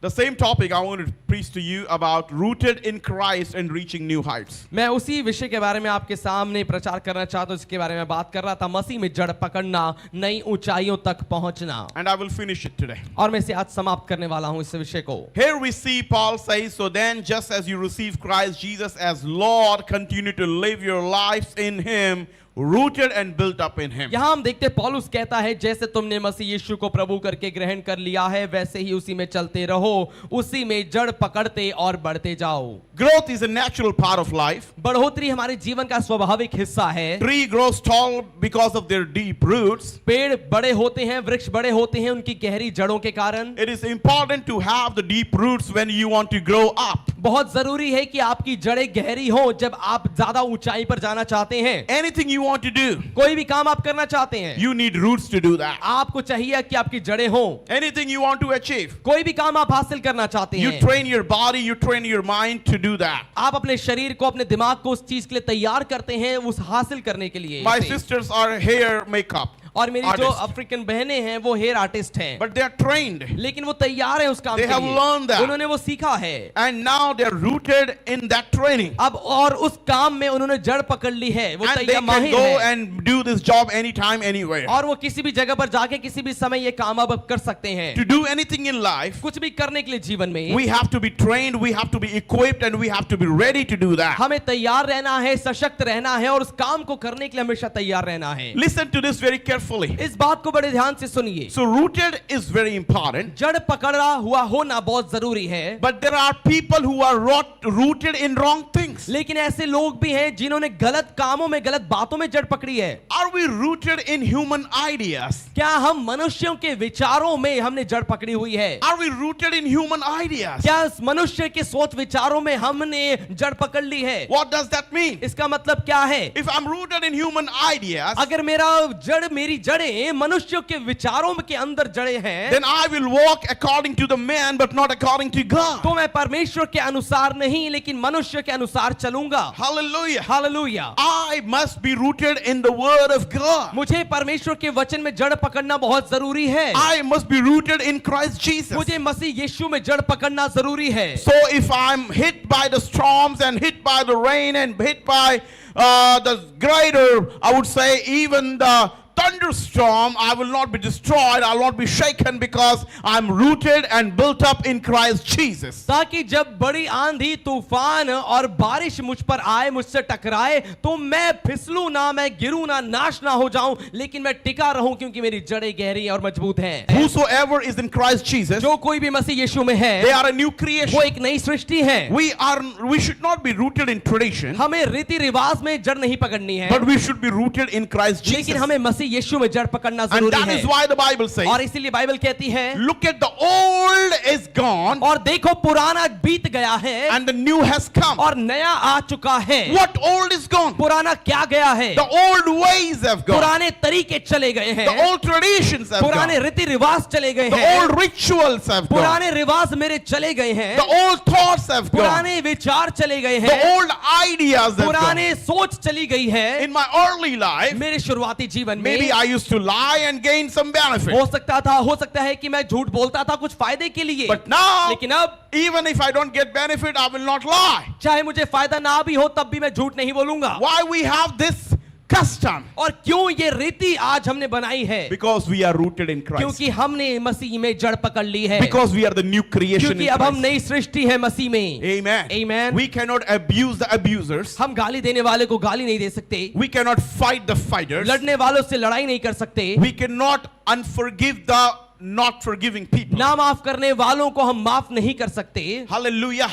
The same topic I want to preach to you about rooted in Christ and reaching new heights. मैं उसी विषय के बारे में आपके सामने प्रचार करना चाहता हूँ, इसके बारे में बात कर रहा था, मसीह में जड़ पकड़ना, नई ऊंचाइयों तक पहुंचना। And I will finish it today. और मैं इसे आज समाप्त करने वाला हूँ इस विषय को। Here we see Paul says, so then just as you receive Christ Jesus as Lord, continue to live your lives in him, rooted and built up in him. यहाँ हम देखते हैं पौलुस कहता है, जैसे तुमने मसीह यीशु को प्रभु करके ग्रहण कर लिया है, वैसे ही उसी में चलते रहो, उसी में जड़ पकड़ते और बढ़ते जाओ। Growth is a natural part of life. बढ़ोतरी हमारे जीवन का स्वाभाविक हिस्सा है। Tree grows tall because of their deep roots. पेड़ बड़े होते हैं, वृक्ष बड़े होते हैं उनकी गहरी जड़ों के कारण। It is important to have the deep roots when you want to grow up. बहुत जरूरी है कि आपकी जड़ें गहरी हो जब आप ज्यादा ऊंचाई पर जाना चाहते हैं। Anything you want to do, कोई भी काम आप करना चाहते हैं, you need roots to do that. आपको चाहिए कि आपकी जड़ें हो। Anything you want to achieve, कोई भी काम आप हासिल करना चाहते you हैं, train your body, you train your mind to do that. आप अपने शरीर को, अपने दिमाग को उस चीज के लिए तैयार करते हैं, उस हासिल करने के लिए। My sisters are hair makeup और मेरी जो artists. अफ्रीकन बहनें हैं वो हेयर आर्टिस्ट हैं, But they are trained लेकिन वो तैयार हैं उस काम They के have लिए। learned that. उन्होंने वो सीखा है, and now they are rooted in that training. अब और उस काम में उन्होंने जड़ पकड़ ली है, वो And they तैयार can माहिर go है and do this job anytime, anywhere. और वो किसी भी जगह पर जाके किसी भी समय ये काम अब कर सकते हैं। To do anything in life, कुछ भी करने के लिए जीवन में we have to be trained, we have to be equipped, and we have to be ready to do that. हमें तैयार रहना है, सशक्त रहना है और उस काम को करने के लिए हमेशा तैयार रहना है। Listen to this very carefully. इस बात को बड़े ध्यान से सुनिए। So rooted is very important, जड़ पकड़ा हुआ होना बहुत जरूरी है, but there are people who are rooted in wrong things. लेकिन ऐसे लोग भी हैं जिन्होंने गलत कामों में, गलत बातों में जड़ पकड़ी है। Are we rooted in human ideas? क्या हम मनुष्यों के विचारों में हमने जड़ पकड़ी हुई है? Are we rooted in human ideas? क्या इस मनुष्य के सोच विचारों में हमने जड़ पकड़ ली है? What does that mean? इसका मतलब क्या है? If I'm rooted in human ideas, अगर मेरी जड़ें मनुष्यों के विचारों के अंदर जड़े हैं, then I will walk according to the man but not according to God. तो मैं परमेश्वर के अनुसार नहीं लेकिन मनुष्य के अनुसार चलूंगा। Hallelujah. Hallelujah. I must be rooted in the word of God. मुझे परमेश्वर के वचन में जड़ पकड़ना बहुत जरूरी है। I must be rooted in Christ Jesus. मुझे मसीह यीशु में जड़ पकड़ना जरूरी है। So if I'm hit by the storms and hit by the rain and hit by the greater, I would say even the thunderstorm, I will not be destroyed, I will not be shaken because I'm rooted and built up in Christ Jesus. ताकि जब बड़ी आंधी, तूफान और बारिश मुझ पर आए, मुझसे टकराए, तो मैं फिसलूं ना, मैं गिरूं ना, नाश ना हो जाऊं, लेकिन मैं टिका रहूं क्योंकि मेरी जड़ें गहरी और मजबूत हैं। Whosoever is in Christ Jesus, जो कोई भी मसीह यीशु में है, they are a new creation. वो एक नई सृष्टि है। We should not be rooted in tradition, हमें रीति रिवाज में जड़ नहीं पकड़नी है, but we should be rooted in Christ Jesus. लेकिन हमें मसीह यीशु में जड़ पकड़ना And जरूरी that है। is why the Bible says, और इसीलिए बाइबल कहती है, look at the old is gone और देखो पुराना बीत गया है and the new has come. और नया आ चुका है। What old is gone? पुराना क्या गया है? The old ways have gone. पुराने तरीके चले गए हैं, The old traditions have पुराने gone. रीति रिवाज चले गए The हैं, old rituals have gone. पुराने रिवाज मेरे चले गए हैं, The old thoughts have gone. पुराने विचार चले गए The हैं, old ideas have gone. पुराने सोच चली गई है। In my early life, मेरे शुरुआती जीवन maybe में I used to lie and gain some benefit. हो सकता है कि मैं झूठ बोलता था कुछ फायदे के लिए, But now, लेकिन अब even if I don't get benefit, I will not lie. चाहे मुझे फायदा ना भी हो तब भी मैं झूठ नहीं बोलूंगा। Why we have this custom? और क्यों ये रीति आज हमने बनाई है? Because we are rooted in Christ. क्योंकि हमने मसीह में जड़ पकड़ ली है, Because we are the new creation क्योंकि in अब हम Christ. नई सृष्टि है मसीह में। Amen. Amen. We cannot abuse the abusers. हम गाली देने वाले को गाली नहीं दे सकते, We cannot fight the fighters. लड़ने वालों से लड़ाई नहीं कर सकते, We cannot unforgive the not forgiving people. ना माफ करने वालों को हम माफ नहीं कर सकते। Hallelujah.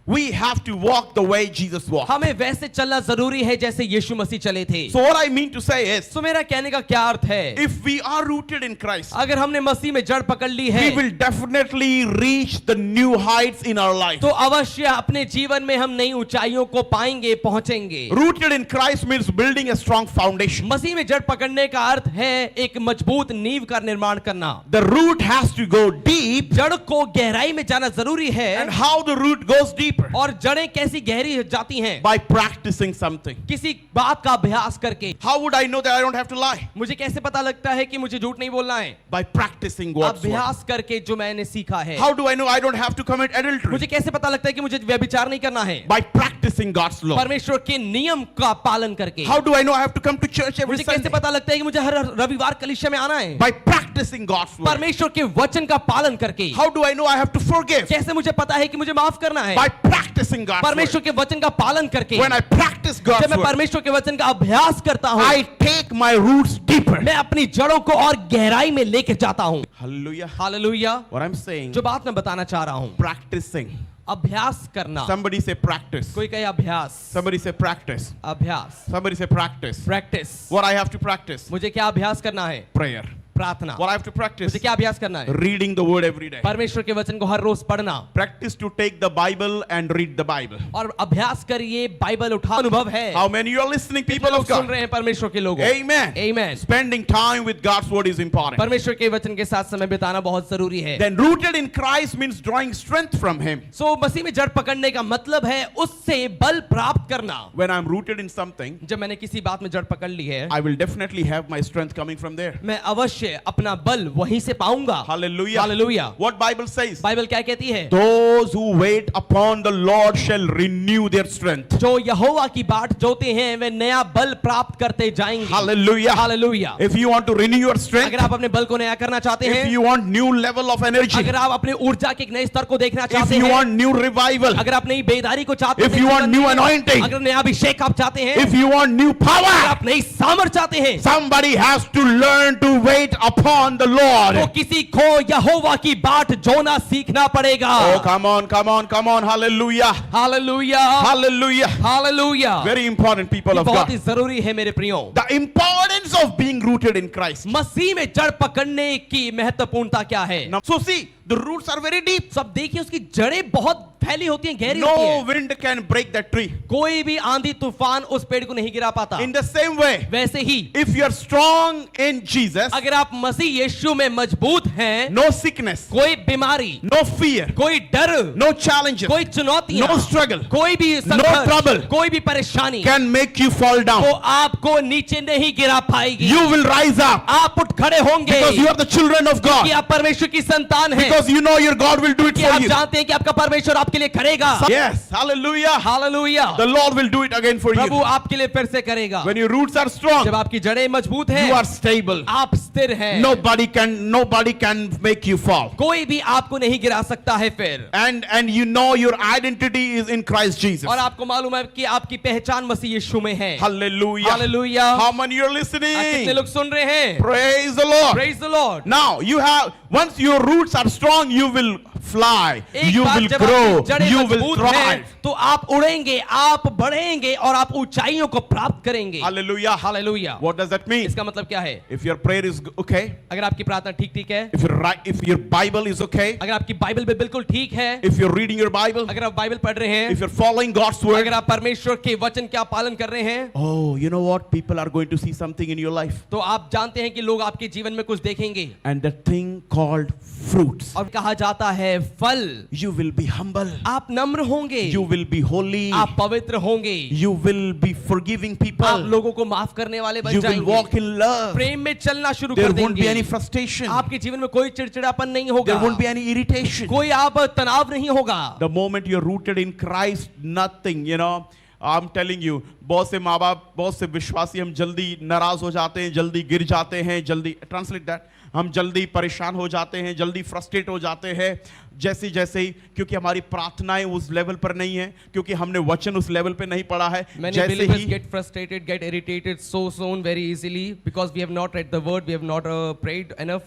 We have to walk the way Jesus walked. हमें वैसे चलना जरूरी है जैसे यीशु मसीह चले थे। So what I mean to say is, तो मेरा कहने का क्या अर्थ है? if we are rooted in Christ, अगर हमने मसीह में जड़ पकड़ ली है, we will definitely reach the new heights in our life. तो अवश्य अपने जीवन में हम नई ऊंचाइयों को पाएंगे, पहुंचेंगे। Rooted in Christ means building a strong foundation. मसीह में जड़ पकड़ने का अर्थ है एक मजबूत नींव का निर्माण करना। The root has to go deep, जड़ को गहराई में जाना जरूरी है, and how the root goes deep deeper? और जड़ें कैसी गहरी जाती हैं? By practicing something. किसी बात का अभ्यास करके। How would I know that I don't have to lie? मुझे कैसे पता लगता है कि मुझे झूठ नहीं बोलना है? By practicing God's word. अभ्यास करके जो मैंने सीखा है। How do I know I don't have to commit adultery? मुझे कैसे पता लगता है कि मुझे व्यभिचार नहीं करना है? By practicing God's law. परमेश्वर के नियम का पालन करके। How do I know I have to come to church every मुझे कैसे Sunday? पता लगता है कि मुझे हर रविवार कलीसिया में आना है? By practicing God's word. परमेश्वर के वचन का पालन करके। How do I know I have to forgive? कैसे मुझे पता है कि मुझे माफ करना है? By practicing God's word. परमेश्वर के वचन का पालन करके। When I practice God's जब मैं word, परमेश्वर के वचन का अभ्यास करता हूँ, I take my roots deeper. मैं अपनी जड़ों को और गहराई में लेके जाता हूँ। Hallelujah. Hallelujah. What I'm saying, जो बात मैं बताना चाह रहा हूँ, practicing. अभ्यास करना। Somebody say practice. कोई कहे अभ्यास। Somebody say practice. अभ्यास। Somebody say practice. Practice. What I have to practice? मुझे क्या अभ्यास करना है? Prayer. प्रार्थना। What I have to practice? मुझे क्या अभ्यास करना है? Reading the word every day. परमेश्वर के वचन को हर रोज पढ़ना। Practice to take the Bible and read the Bible. और अभ्यास करिए बाइबल उठा। अनुभव है। How many you are listening, people लोग of सुन God? रहे हैं परमेश्वर के लोगों। Amen. Amen। Spending time with God's word is important. परमेश्वर के वचन के साथ समय बिताना बहुत जरूरी है। Then rooted in Christ means drawing strength from Him. सो मसीह में जड़ पकड़ने का मतलब है उससे बल प्राप्त करना। When I'm rooted in something, जब मैंने किसी बात में जड़ पकड़ ली है, I will definitely have my strength coming from there. मैं अवश्य अपना बल वहीं से पाऊंगा। Hallelujah. Hallelujah. What Bible says? Bible क्या कहती है? Those who wait upon the Lord shall renew their strength. जो यहोवा की बाट जोते हैं वे नया बल प्राप्त करते जाएंगे। Hallelujah. Hallelujah. If you want to renew your strength, अगर आप अपने बल को नया करना चाहते if हैं, you want new level of energy, अगर आप अपने ऊर्जा के एक नए स्तर को देखना if चाहते you हैं, want new revival, अगर आप नई बेदारी को चाहते if हैं, you want new anointing, अगर नया अभिषेक आप चाहते हैं, if you want new अगर power, आप नई सामर्थ चाहते हैं, somebody has to learn to wait upon the तो Lord. किसी को यहोवा की बाट जोना सीखना पड़ेगा। Oh, come on, come on, come on. Hallelujah. Hallelujah. Hallelujah. Hallelujah. Very important, people of बहुत ही God. जरूरी है मेरे प्रियो। The importance of being rooted in Christ. मसीह में जड़ पकड़ने की महत्वपूर्णता क्या है? Now, so see, the roots are very deep. सब देखिए उसकी जड़ें बहुत फैली होती हैं, गहरी होती No हैं। wind can break that tree. कोई भी आंधी तूफान उस पेड़ को नहीं गिरा पाता। In the same way, वैसे ही if you are strong in Jesus, अगर आप मसीह यीशु में मजबूत हैं, no sickness, कोई बीमारी, no fear, कोई डर, no challenges, कोई चुनौतियां, no struggle, कोई भी no संघर्ष, trouble कोई भी परेशानी can make you fall down. तो आपको नीचे नहीं गिरा पाएगी। You will rise up आप उठ खड़े होंगे because you are the children of कि God. आप परमेश्वर की संतान हैं, Because you know your God will do it कि for आप you. जानते हैं कि आपका परमेश्वर आपके लिए करेगा। Yes, hallelujah. Hallelujah. The Lord will do it again for Prabhu you. आपके लिए फिर से करेगा। When your roots are strong, जब आपकी जड़ें मजबूत you हैं, are stable. आप स्थिर हैं, Nobody can make you fall. कोई भी आपको नहीं गिरा सकता है फिर। And you know your identity is in Christ Jesus. और आपको मालूम है कि आपकी पहचान मसीह यीशु में है। Hallelujah. Hallelujah. How many are कितने listening? लोग सुन रहे हैं? Praise the Lord. Praise the Lord। Now you have, once your roots are strong, you will fly, एक you बार will जब grow, आपकी जड़ें you will मजबूत हैं, thrive. तो आप उड़ेंगे, आप बढ़ेंगे और आप ऊंचाइयों को प्राप्त करेंगे। Hallelujah. Hallelujah. What does that mean? इसका मतलब क्या है? If your prayer is okay, अगर आपकी प्रार्थना ठीक है, if your Bible is okay, अगर आपकी बाइबल भी बिल्कुल ठीक है, if you're reading your Bible, अगर आप बाइबल पढ़ रहे हैं, if you're following God's word, अगर आप परमेश्वर के वचन का पालन कर रहे हैं, oh, you know what? People are going to see something in your life. तो आप जानते हैं कि लोग आपके जीवन में कुछ देखेंगे। And the thing called fruits. और कहा जाता है फल। You will be humble. आप नम्र होंगे, You will be holy. आप पवित्र होंगे, You will be forgiving आप people. लोगों को माफ करने वाले बन You will जाएंगे, walk in love. प्रेम में चलना शुरू There कर won't be any देंगे, frustration. आपके जीवन में कोई चिड़चिड़ापन नहीं There होगा, won't be any irritation. कोई आप तनाव नहीं होगा। The moment you're rooted in Christ, nothing, you know. I'm telling you, बहुत से माँ बाप, बहुत से विश्वासी हम जल्दी नाराज हो जाते हैं, जल्दी गिर जाते हैं, जल्दी ट्रांसलेट दैट, हम जल्दी परेशान हो जाते हैं, जल्दी फ्रस्ट्रेट हो जाते हैं, जैसे ही, क्योंकि हमारी प्रार्थनाएं उस लेवल पर नहीं है, क्योंकि हमने वचन उस लेवल पे नहीं पढ़ा है। Many जैसे believers he get frustrated, get irritated so soon very easily because we have not read the word, we have not prayed enough.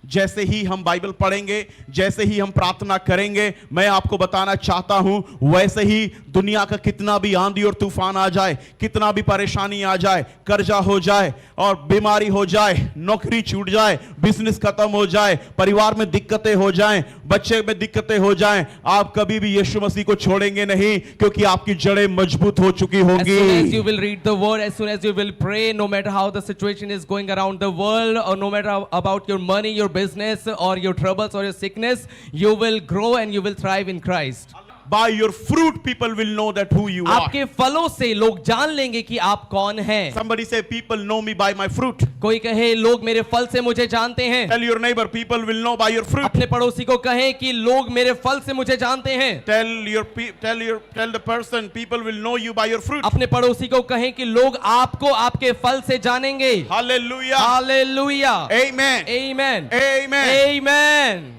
जैसे ही हम बाइबल पढ़ेंगे, जैसे ही हम प्रार्थना करेंगे, मैं आपको बताना चाहता हूं, वैसे ही दुनिया का कितना भी आंधी और तूफान आ जाए, कितना भी परेशानी आ जाए, कर्जा हो जाए और बीमारी हो जाए, नौकरी छूट जाए, बिजनेस खत्म हो जाए, परिवार में दिक्कतें हो जाएं, बच्चे में दिक्कतें हो जाएं, आप कभी भी यीशु मसीह को छोड़ेंगे नहीं, क्योंकि आपकी जड़ें मजबूत हो चुकी As soon as you होंगी। will read the word, as soon as you will pray, no matter how the situation is going around the world, or no matter about your money, your business, or your troubles, or your sickness, you will grow and you will thrive in Christ. By your fruit, people will know that who you are. आपके फलों से लोग जान लेंगे कि आप कौन हैं। Somebody say, people know me by my fruit. कोई कहे लोग मेरे फल से मुझे जानते हैं। Tell your neighbor, people will know by your fruit. अपने पड़ोसी को कहें कि लोग मेरे फल से मुझे जानते हैं। Tell the person, people will know you by your fruit. अपने पड़ोसी को कहें कि लोग आपको आपके फल से जानेंगे। Hallelujah. Hallelujah. Amen. Amen. Amen. Amen.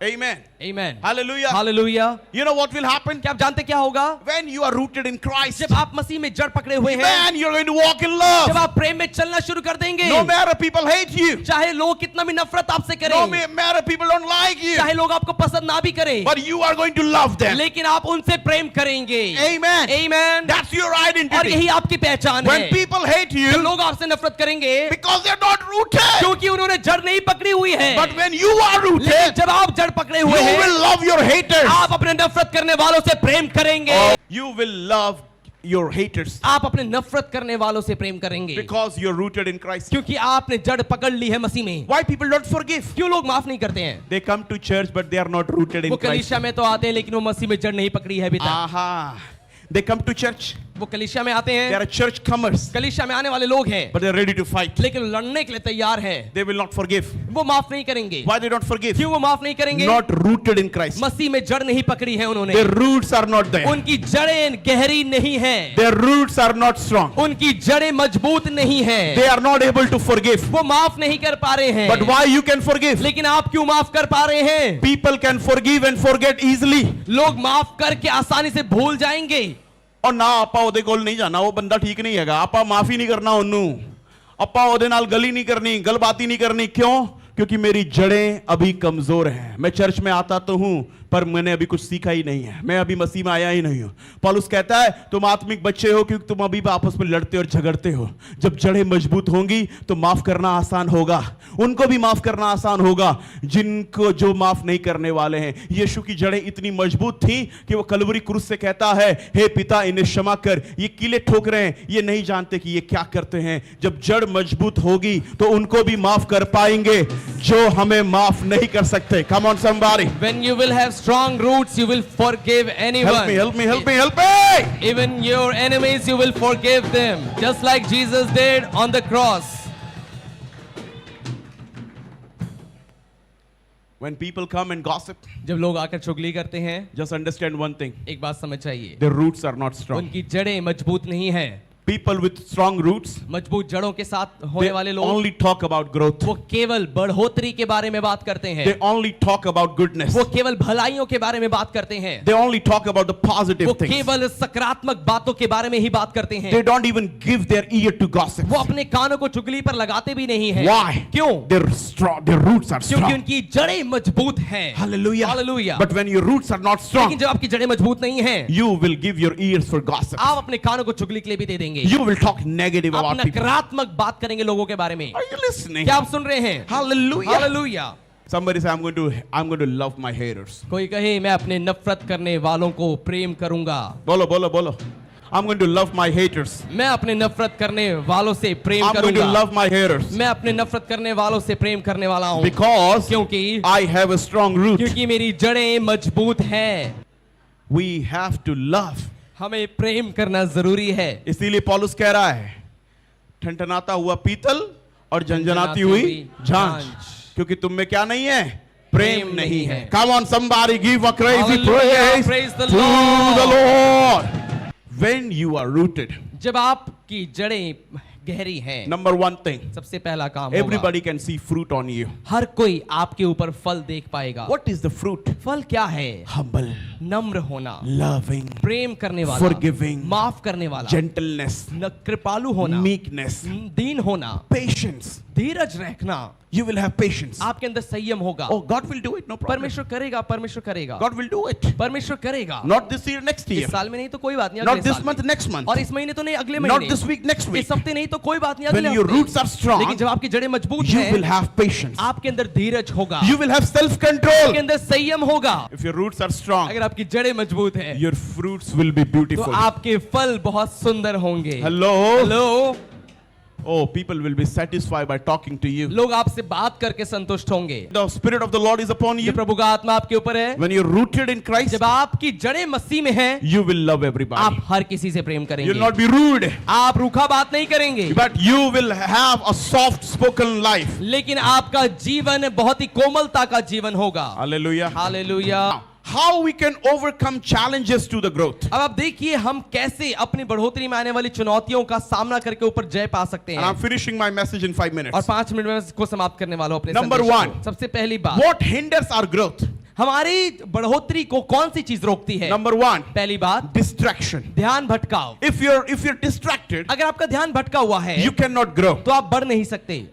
Amen. Amen. Hallelujah. Hallelujah. You know what will happen? क्या आप जानते क्या होगा? When you are rooted in Christ, जब आप मसीह में जड़ पकड़े हुए हैं, then you're going to walk in जब love. आप प्रेम में चलना शुरू कर देंगे, No matter people hate you, चाहे लोग कितना भी नफरत आपसे no करें, matter people don't like you, चाहे लोग आपको पसंद ना भी करें, but you are going to love them. लेकिन आप उनसे प्रेम करेंगे। Amen. Amen. That's your और identity. यही आपकी पहचान When है। people hate जब you, लोग आपसे नफरत करेंगे because they're not rooted. क्योंकि उन्होंने जड़ नहीं पकड़ी हुई है, But when you are लेकिन rooted, जब आप जड़ पकड़े you हुए हैं, will love your haters. आप अपने नफरत करने वालों से प्रेम करेंगे। You will love your haters आप अपने नफरत करने वालों से प्रेम करेंगे because you're rooted in Christ. क्योंकि आपने जड़ पकड़ ली है मसीह में। Why people don't forgive? क्यों लोग माफ नहीं करते हैं? They come to church, but they are not rooted in वो Christ. कलीसिया में तो आते हैं लेकिन वो मसीह में जड़ नहीं पकड़ी है अभी तक। Aha. They come to church. वो कलीसिया में आते They हैं, are church comers, कलीसिया में आने वाले लोग हैं, but they're ready to fight. लेकिन लड़ने के लिए तैयार हैं। They will not forgive. वो माफ नहीं करेंगे। Why they don't forgive? क्यों वो माफ नहीं करेंगे? Not rooted in Christ. मसीह में जड़ नहीं पकड़ी है उन्होंने। Their roots are not there. उनकी जड़ें गहरी नहीं हैं। Their roots are not strong. उनकी जड़ें मजबूत नहीं हैं। They are not able to forgive. वो माफ नहीं कर पा रहे हैं। But why you can forgive? लेकिन आप क्यों माफ कर पा रहे हैं? People can forgive and forget easily. लोग माफ करके आसानी से भूल जाएंगे। और ना आपा ਉਹਦੇ ਕੋਲ ਨਹੀਂ ਜਾਣਾ, ਉਹ ਬੰਦਾ ਠੀਕ ਨਹੀਂ ਹੈਗਾ, ਆਪਾਂ ਮਾਫੀ ਨਹੀਂ ਕਰਨਾ ਉਹਨੂੰ, ਆਪਾਂ ਉਹਦੇ ਨਾਲ ਗਲੀ ਨਹੀਂ करनी, गलबाती नहीं करनी। क्यों? क्योंकि मेरी जड़ें अभी कमजोर हैं। मैं चर्च में आता तो हूं, पर मैंने अभी कुछ सीखा ही नहीं है, मैं अभी मसीह में आया ही नहीं हूं। पौलुस कहता है तुम आत्मिक बच्चे हो क्योंकि तुम अभी आपस में लड़ते और झगड़ते हो। जब जड़ें मजबूत होंगी तो माफ करना आसान होगा, उनको भी माफ करना आसान होगा जिनको जो माफ नहीं करने वाले हैं। यीशु की जड़ें इतनी मजबूत थी कि वो कलवरी क्रूस से कहता है, हे पिता इन्हें क्षमा कर, ये कीले ठोक रहे हैं, ये नहीं जानते कि ये क्या करते हैं। जब जड़ मजबूत होगी तो उनको भी माफ कर पाएंगे जो हमें माफ नहीं कर सकते। Come on somebody. When you will have strong roots, you will forgive anyone. Help me, help me, help me, help me. Even your enemies, you will forgive them, just like Jesus did on the cross. When people come and gossip, जब लोग आकर चुगली करते हैं, just understand one thing. एक बात समझ चाहिए, Their roots are not strong. उनकी जड़ें मजबूत नहीं है। People with strong roots, मजबूत जड़ों के साथ होने they वाले लोग only talk about growth. वो केवल बढ़ोतरी के बारे में बात करते हैं। They only talk about goodness. वो केवल भलाइयों के बारे में बात करते हैं। They only talk about the positive वो things. केवल सकारात्मक बातों के बारे में ही बात करते हैं। They don't even give their ear to gossip. वो अपने कानों को चुगली पर लगाते भी नहीं है। Why? क्यों? Their strong, their roots are क्योंकि strong. उनकी जड़ें मजबूत हैं। Hallelujah. Hallelujah. But when your roots are not strong, लेकिन जब आपकी जड़ें मजबूत नहीं हैं, you will give your ears for gossip. आप अपने कानों को चुगली के लिए भी दे देंगे। You will talk negative आप about people. नकारात्मक बात करेंगे लोगों के बारे में। Are you listening? क्या आप सुन रहे हैं? Hallelujah. Hallelujah. Somebody say, I'm going to love my haters. कोई कहे मैं अपने नफरत करने वालों को प्रेम करूंगा। Bolo, bolo, bolo. I'm going to love my haters. मैं अपने नफरत करने वालों से प्रेम I'm going to करूंगा। love my haters. मैं अपने नफरत करने वालों से प्रेम करने वाला हूँ। Because क्योंकि I have a strong root. क्योंकि मेरी जड़ें मजबूत हैं। We have to love. हमें प्रेम करना जरूरी है। इसीलिए पौलुस कह रहा है, ठनठनाता हुआ पीतल और झंझनाती हुई झांझ, क्योंकि तुम में क्या नहीं है? प्रेम नहीं है। Come on somebody, give a crazy Hallelujah. praise Praise the to Lord. the Lord. When you are rooted, जब आपकी जड़ें गहरी हैं, number one thing, सबसे पहला काम होगा, everybody can see fruit on you. हर कोई आपके ऊपर फल देख पाएगा। What is the fruit? फल क्या है? Humble, नम्र होना, loving, प्रेम करने वाला, forgiving, माफ करने वाला, gentleness, कृपालु होना, meekness, दीन होना, patience. धीरज रखना। You will have patience. आपके अंदर संयम होगा। Oh, God will do it, no problem. परमेश्वर करेगा, परमेश्वर करेगा, God will do it. परमेश्वर करेगा। Not this year, next year. इस साल में नहीं तो कोई बात नहीं, Not अगले this साल month, में। next month. और इस महीने तो नहीं, अगले Not महीने, this week, next week. इस हफ्ते नहीं तो कोई बात नहीं, When अगले your हफ्ते। roots are strong, लेकिन जब आपकी जड़ें मजबूत you हैं, will have patience. आपके अंदर धीरज होगा, You will have self-control. आपके अंदर संयम होगा। If your roots are strong, अगर आपकी जड़ें मजबूत हैं, your fruits will be तो beautiful. आपके फल बहुत सुंदर होंगे। Hello? Hello, Oh, people will be satisfied by talking to you. लोग आपसे बात करके संतुष्ट होंगे। The Spirit of the Lord is upon जब you. प्रभु का आत्मा आपके ऊपर है, When you're rooted in Christ, जब आपकी जड़ें मसीह में हैं, you will love everybody. आप हर किसी से प्रेम You'll करेंगे। not be rude, आप रूखा बात नहीं करेंगे, but you will have a soft spoken life. लेकिन आपका जीवन बहुत ही कोमलता का जीवन होगा। Hallelujah. Hallelujah. How we can overcome challenges to the growth. अब आप देखिए हम कैसे अपनी बढ़ोतरी में आने वाली चुनौतियों का सामना करके ऊपर जय पा सकते And हैं। I'm finishing my message in 5 और minutes. 5 मिनट में इसको समाप्त करने वाला हूं अपने Number संदेश को। one. सबसे पहली बात, What hinders our growth? हमारी बढ़ोतरी को कौन सी चीज रोकती है? Number one, पहली बात, distraction. ध्यान भटकाव। If you're distracted, अगर आपका ध्यान भटका हुआ है you cannot grow. तो आप बढ़ नहीं सकते।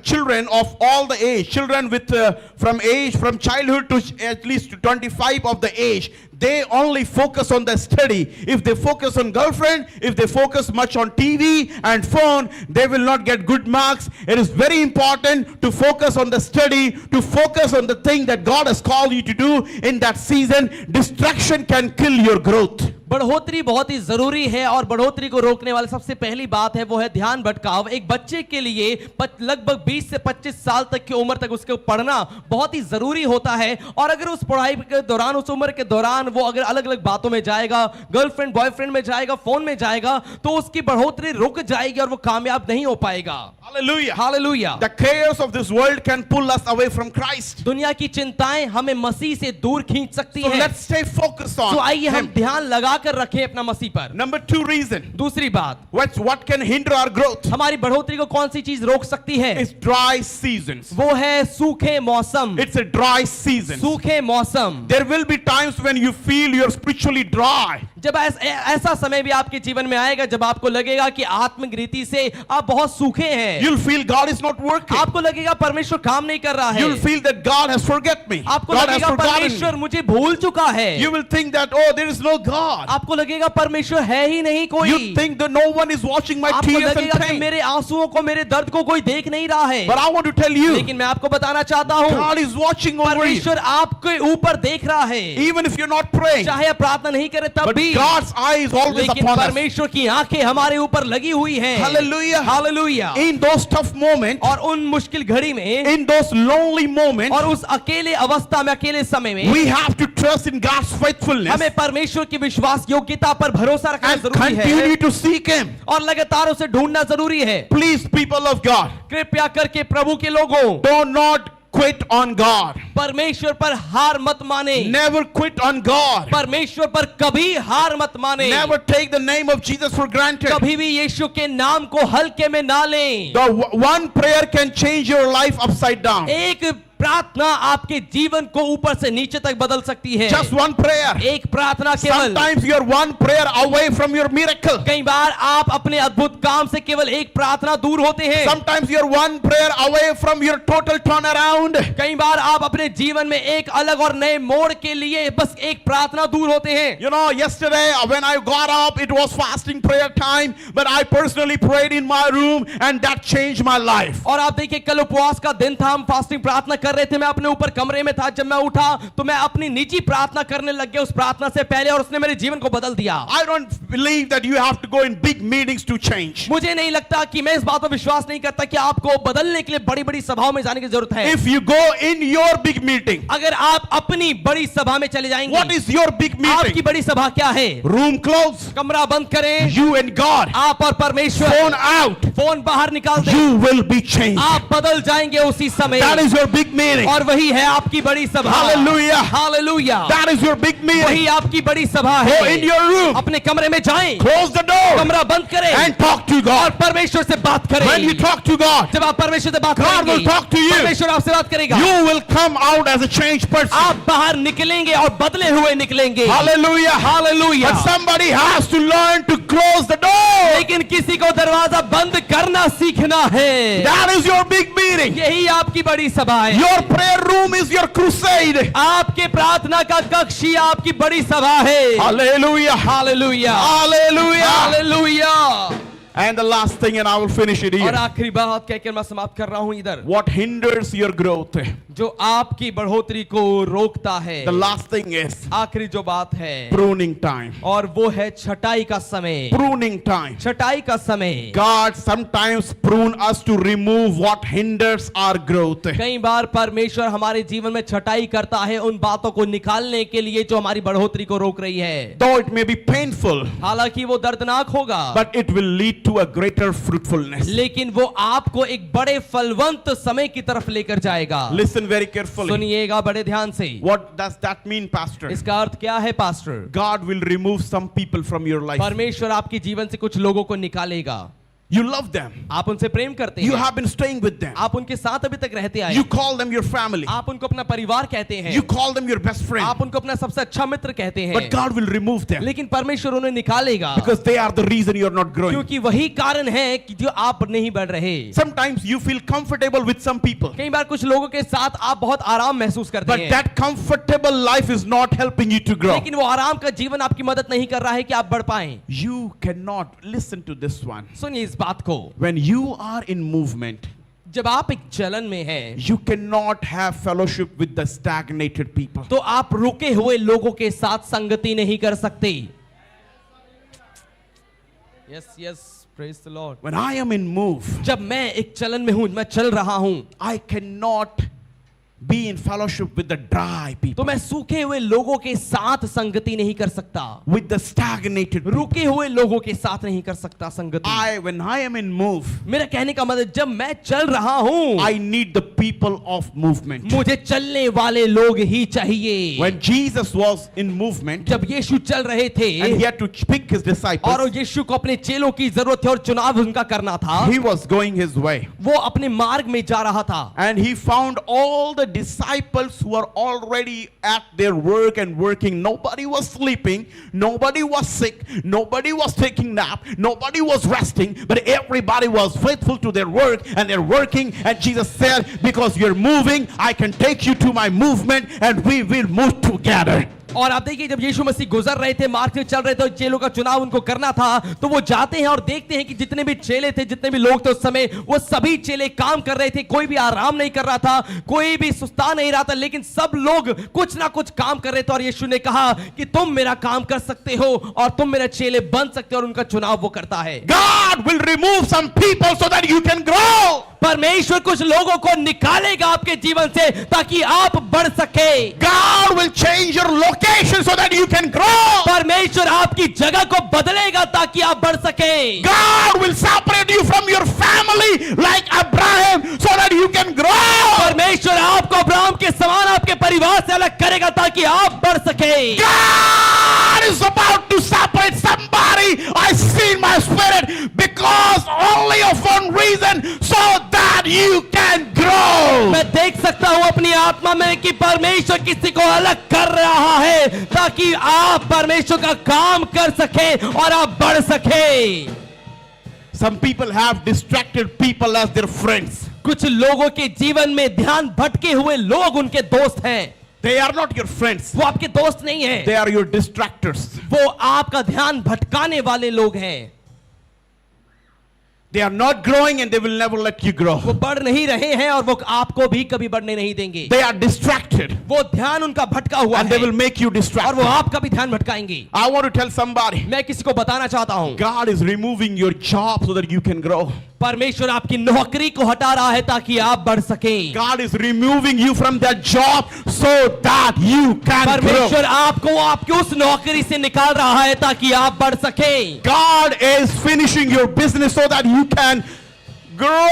Children of all the age, children with from childhood to at least 25 of the age, they only focus on the study. If they focus on girlfriend, if they focus much on TV and phone, they will not get good marks. It is very important to focus on the study, to focus on the thing that God has called you to do in that season. Distraction can kill your growth. बढ़ोतरी बहुत ही जरूरी है और बढ़ोतरी को रोकने वाली सबसे पहली बात है वो है ध्यान भटकाव। एक बच्चे के लिए लगभग 20 से 25 साल तक की उम्र तक उसको पढ़ना बहुत ही जरूरी होता है, और अगर उस पढ़ाई के दौरान, उस उम्र के दौरान वो अगर अलग अलग बातों में जाएगा, गर्लफ्रेंड बॉयफ्रेंड में जाएगा, फोन में जाएगा, तो उसकी बढ़ोतरी रुक जाएगी और वो कामयाब नहीं हो पाएगा। Hallelujah. Hallelujah. The chaos of this world can pull us away from Christ. दुनिया की चिंताएं हमें मसीह से दूर खींच सकती So हैं। let's stay focused on तो आइए हम Him. ध्यान लगा कर रखें अपना मसीह पर। Number 2 reason. दूसरी बात, What can hinder our growth? हमारी बढ़ोतरी को कौन सी चीज रोक सकती है? It's dry seasons. वो है सूखे मौसम। It's a dry season. सूखे मौसम। There will be times when you feel you're spiritually dry. जब ऐसा समय भी आपके जीवन में आएगा जब आपको लगेगा कि आत्मिक रीति से आप बहुत सूखे हैं। You'll feel God is not working. आपको लगेगा परमेश्वर काम नहीं कर रहा है। You'll feel that God has forget me. आपको God has लगेगा forgotten परमेश्वर me. मुझे भूल चुका है। You will think that, oh, there is no God. आपको लगेगा परमेश्वर है ही नहीं कोई। You think that no one is watching my आपको tears and लगेगा कि pain. मेरे आंसुओं को, मेरे दर्द को कोई देख नहीं रहा है। But I want to tell you, लेकिन मैं आपको बताना चाहता हूँ, God is watching over you. परमेश्वर आपके ऊपर देख रहा है। Even if you're not praying. चाहे आप प्रार्थना नहीं करें तब But भी, God's eye is always लेकिन upon us. परमेश्वर की आंखें हमारे ऊपर लगी हुई हैं। Hallelujah. Hallelujah. In those tough moments, और उन मुश्किल घड़ी में, in those lonely moments, और उस अकेले अवस्था में, अकेले समय में, we have to trust in God's faithfulness हमें परमेश्वर की विश्वास योग्यता पर भरोसा रखना and जरूरी है continue to seek Him. और लगातार उसे ढूंढना जरूरी है। Please, people of God, कृपया करके प्रभु के लोगों, do not quit on God. परमेश्वर पर हार मत माने। Never quit on God. परमेश्वर पर कभी हार मत माने। Never take the name of Jesus for granted. कभी भी यीशु के नाम को हल्के में ना लें। The one prayer can change your life upside down. एक प्रार्थना आपके जीवन को ऊपर से नीचे तक बदल सकती है। Just one prayer. एक प्रार्थना केवल। Sometimes you're one prayer away from your miracle. कई बार आप अपने अद्भुत काम से केवल एक प्रार्थना दूर होते हैं। Sometimes you're one prayer away from your total turnaround. कई बार आप अपने जीवन में एक अलग और नए मोड़ के लिए बस एक प्रार्थना दूर होते हैं। You know, yesterday when I got up, it was fasting prayer time, but I personally prayed in my room and that changed my life. और आप देखिए कल उपवास का दिन था, हम फास्टिंग प्रार्थना कर रहे थे, मैं अपने ऊपर कमरे में था, जब मैं उठा तो मैं अपनी निजी प्रार्थना करने लग गया उस प्रार्थना से पहले, और उसने मेरे जीवन को बदल दिया। I don't believe that you have to go in big meetings to change. मुझे नहीं लगता कि, मैं इस बात पर विश्वास नहीं करता कि आपको बदलने के लिए बड़ी बड़ी सभाओं में जाने की जरूरत है। If you go in your big meeting, अगर आप अपनी बड़ी सभा में चले जाएंगे, what is your big आपकी meeting? बड़ी सभा क्या है? Room closed, कमरा बंद करें, you and God, आप और परमेश्वर, phone out, फोन बाहर निकाल दें, you will be changed. आप बदल जाएंगे उसी समय। That is your big meeting. और वही है आपकी बड़ी सभा। Hallelujah. Hallelujah. That is your big वही meeting. आपकी बड़ी सभा Go है। in your room, अपने कमरे में जाएं, close the door, कमरा बंद करें and talk to और God. परमेश्वर से बात करें। When you talk to God, जब आप परमेश्वर से बात God करेंगे, will talk to you. परमेश्वर आपसे बात करेगा। you will come out as a changed person. आप बाहर निकलेंगे और बदले हुए निकलेंगे। Hallelujah. Hallelujah. But somebody has to learn to close the door. लेकिन किसी को दरवाजा बंद करना सीखना है। That is your big meeting. यही आपकी बड़ी सभा है। Your prayer room is your crusade. आपके प्रार्थना का कक्ष ही आपकी बड़ी सभा है। Hallelujah. Hallelujah. Hallelujah. Hallelujah. And the last thing, and I will finish it और here. आखिरी बात कहकर मैं समाप्त कर रहा हूं इधर, What hinders your growth? जो आपकी बढ़ोतरी को रोकता है, The last thing is आखिरी जो बात है, pruning time. और वो है छटाई का समय। Pruning time. छटाई का समय। God sometimes prune us to remove what hinders our growth. कई बार परमेश्वर हमारे जीवन में छटाई करता है उन बातों को निकालने के लिए जो हमारी बढ़ोतरी को रोक रही है। Though it may be painful, हालांकि वो दर्दनाक होगा, but it will lead to a greater fruitfulness. लेकिन वो आपको एक बड़े फलवंत समय की तरफ लेकर जाएगा। Listen very carefully. सुनिएगा बड़े ध्यान से। What does that mean, Pastor? इसका अर्थ क्या है pastor? God will remove some people from your life. परमेश्वर आपके जीवन से कुछ लोगों को निकालेगा। You love them. आप उनसे प्रेम करते You हैं, have been staying with them. आप उनके साथ अभी तक रहते आए, You call them your family. आप उनको अपना परिवार कहते हैं, You call them your best friend. आप उनको अपना सबसे अच्छा मित्र कहते हैं, But God will remove them लेकिन परमेश्वर उन्हें निकालेगा because they are the reason you are not growing. क्योंकि वही कारण है कि जो आप नहीं बढ़ रहे। Sometimes you feel comfortable with some people, कई बार कुछ लोगों के साथ आप बहुत आराम महसूस करते but हैं, that comfortable life is not helping you to grow. लेकिन वो आराम का जीवन आपकी मदद नहीं कर रहा है कि आप बढ़ पाएं। You cannot listen to this one. सुनिए इस बात को, When you are in movement, जब आप एक चलन में हैं, you cannot have fellowship with the stagnated people. तो आप रुके हुए लोगों के साथ संगति नहीं कर सकते। Yes, praise the Lord. When I am in move, जब मैं एक चलन में हूं, मैं चल रहा हूं, I cannot be in fellowship with the dry people, तो मैं सूखे हुए लोगों के साथ संगति नहीं कर सकता, with the stagnated people. रुके हुए लोगों के साथ नहीं कर सकता संगति। When I am in move, मेरा कहने का मतलब जब मैं चल रहा हूं, I need the people of movement. मुझे चलने वाले लोग ही चाहिए। When Jesus was in movement जब यीशु चल रहे थे and he had to pick his और disciples, यीशु को अपने चेलों की जरूरत थी और चुनाव उनका करना था, he was going his way. वो अपने मार्ग में जा रहा था And he found all the disciples who are already at their work and working. Nobody was sleeping, nobody was sick, nobody was taking nap, nobody was resting, but everybody was faithful to their work and they're working. And Jesus said, because you're moving, I can take you to my movement and we will move together. और आप देखिए जब यीशु मसीह गुजर रहे थे, मार्ग में चल रहे थे और चेलों का चुनाव उनको करना था, तो वो जाते हैं और देखते हैं कि जितने भी चेले थे, जितने भी लोग थे उस समय, वो सभी चेले काम कर रहे थे। कोई भी आराम नहीं कर रहा था, कोई भी सुस्ता नहीं रहा था, लेकिन सब लोग कुछ ना कुछ काम कर रहे थे। और यीशु ने कहा कि तुम मेरा काम कर सकते हो और तुम मेरे चेले बन सकते हो, और उनका चुनाव वो करता है। God will remove some people so that you can grow. परमेश्वर कुछ लोगों को निकालेगा आपके जीवन से ताकि आप बढ़ सके। God will change your location so that you can grow. परमेश्वर आपकी जगह को बदलेगा ताकि आप बढ़ सके। God will separate you from your family like Abraham so that you can grow. परमेश्वर आपको अब्राहम के समान आपके परिवार से अलग करेगा ताकि आप बढ़ सके। God is about to separate somebody, I see in my spirit, because only of one reason, so that you can grow. मैं देख सकता हूं अपनी आत्मा में कि परमेश्वर किसी को अलग कर रहा है ताकि आप परमेश्वर का काम कर सके और आप बढ़ सके। Some people have distracted people as their friends. कुछ लोगों के जीवन में ध्यान भटके हुए लोग उनके दोस्त हैं। They are not your friends. वो आपके दोस्त नहीं हैं, They are your distractors. वो आपका ध्यान भटकाने वाले लोग हैं। They are not growing and they will never let you grow. वो बढ़ नहीं रहे हैं और वो आपको भी कभी बढ़ने नहीं देंगे। They are distracted वो ध्यान उनका भटका हुआ and they है will make you और वो distracted. आपका भी ध्यान भटकाएंगे। I want to tell somebody, मैं किसी को बताना चाहता हूं, God is removing your job so that you can grow. परमेश्वर आपकी नौकरी को हटा रहा है ताकि आप बढ़ सकें। God is removing you from that job so that you can grow. परमेश्वर आपको आपकी उस नौकरी से निकाल रहा है ताकि आप बढ़ सकें। God is finishing your business so that you can grow.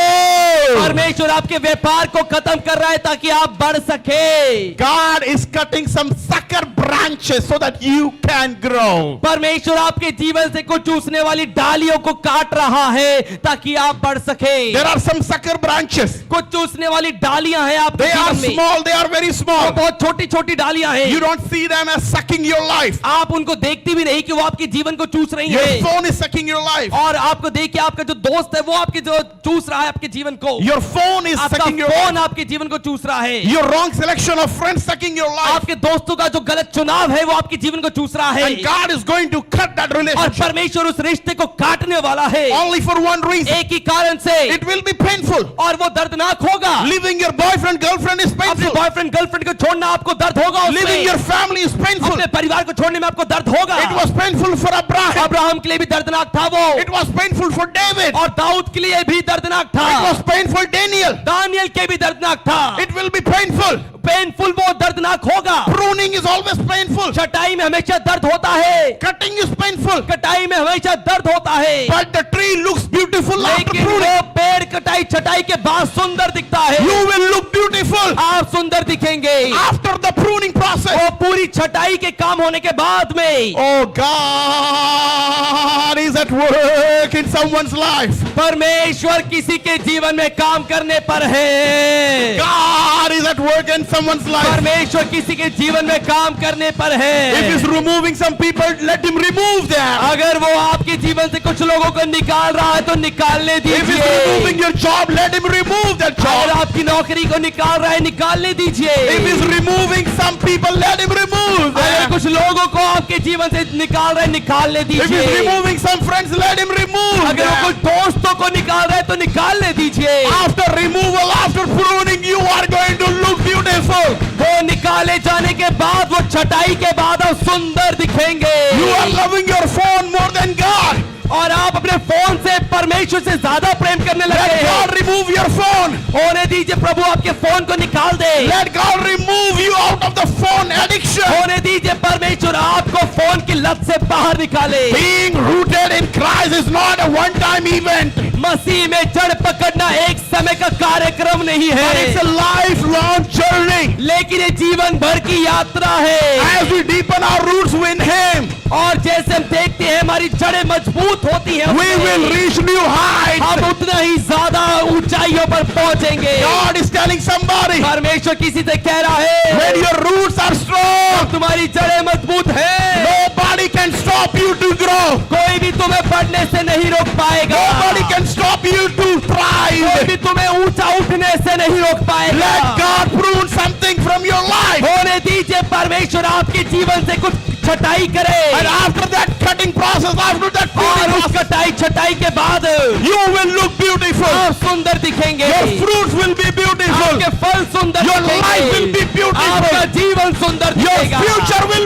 परमेश्वर आपके व्यापार को खत्म कर रहा है ताकि आप बढ़ सके। God is cutting some sucker branches so that you can grow. परमेश्वर आपके जीवन से कुछ चूसने वाली डालियों को काट रहा है ताकि आप बढ़ सके। There are some sucker branches. कुछ चूसने वाली डालियां हैं आपके They are जीवन में, small, they are very वो small. बहुत छोटी छोटी डालियां हैं। You don't see them as sucking your life. आप उनको देखती भी नहीं कि वो आपके जीवन को चूस रही Your है। phone is sucking your life. और आपको देख के आपका जो दोस्त है वो आपके जो चूस रहा है आपके जीवन को, Your phone is आपका sucking your फोन आपके जीवन को चूस रहा है, Your wrong selection of friends sucking your life. आपके दोस्तों का जो गलत चुनाव है वो आपके जीवन को चूस रहा है, And God is going to cut that और relationship परमेश्वर उस रिश्ते को काटने वाला है only for one reason. एक ही कारण से, It will be painful. और वो दर्दनाक होगा। Leaving your boyfriend, girlfriend is अपने painful. बॉयफ्रेंड गर्लफ्रेंड को छोड़ना आपको दर्द होगा, Leaving your उसमें family is painful. अपने परिवार को छोड़ने में आपको दर्द होगा। It was painful for Abraham. Abraham के लिए भी दर्दनाक था वो, It was painful for David. और दाऊद के लिए भी दर्दनाक It था, was painful Daniel. दानियल के भी दर्दनाक था। It will be painful. Painful वो दर्दनाक होगा। Pruning is always painful. छटाई में हमेशा दर्द होता है, Cutting is painful. कटाई में हमेशा दर्द होता है, But the tree looks beautiful after लेकिन pruning. वो पेड़ कटाई छटाई के बाद सुंदर दिखता है। You will look beautiful आप सुंदर दिखेंगे after the pruning process. वो पूरी छटाई के काम होने के बाद में। Oh, God is at work in someone's life. परमेश्वर किसी के जीवन में काम करने पर है, God is at work in someone's life. परमेश्वर किसी के जीवन में काम करने पर If है। He's removing some people, let Him remove them. अगर वो आपके जीवन से कुछ लोगों को निकाल रहा है तो निकालने If He's दीजिए। removing your job, let Him remove that अगर job. आपकी नौकरी को निकाल रहा है निकालने दीजिए। If He's removing some people, let Him remove अगर them. कुछ लोगों को आपके जीवन से निकाल रहा है निकालने If He's दीजिए। removing some friends, let Him remove अगर वो कुछ them. दोस्तों को निकाल रहा है तो निकालने दीजिए। After removal, after pruning, you are going to look beautiful. वो निकाले जाने के बाद, वो छटाई के बाद आप सुंदर दिखेंगे। You are loving your phone more than God. और आप अपने फोन से परमेश्वर से ज्यादा प्रेम करने लगे Let हैं। God remove your phone. होने दीजिए प्रभु आपके फोन को निकाल दे। Let God remove you out of the phone addiction. होने दीजिए परमेश्वर आपको फोन की लत से बाहर निकाले। Being rooted in Christ is not a one-time event. मसीह में जड़ पकड़ना एक समय का कार्यक्रम नहीं But it's है, a lifelong journey. लेकिन ये जीवन भर की यात्रा है। As we deepen our roots in Him, और जैसे हम देखते हैं हमारी जड़ें मजबूत होती हैं, we will reach new heights. हम उतना ही ज्यादा ऊंचाइयों पर पहुंचेंगे। God is telling somebody, परमेश्वर किसी से कह रहा है, when your roots are strong, तुम्हारी जड़ें मजबूत है, nobody can stop you to grow. कोई भी तुम्हें बढ़ने से नहीं रोक पाएगा, Nobody can stop you to कोई thrive. भी तुम्हें ऊंचा उठने से नहीं रोक पाएगा। Let God prune something from your life. होने दीजिए परमेश्वर आपके जीवन से कुछ छटाई करे, And after that cutting process, after that और pruning उस process, कटाई छटाई के बाद you will look beautiful. आप सुंदर दिखेंगे, Your fruits will be beautiful. आपके फल सुंदर Your life will be दिखेंगे, beautiful. आपका जीवन सुंदर Your दिखेगा, future will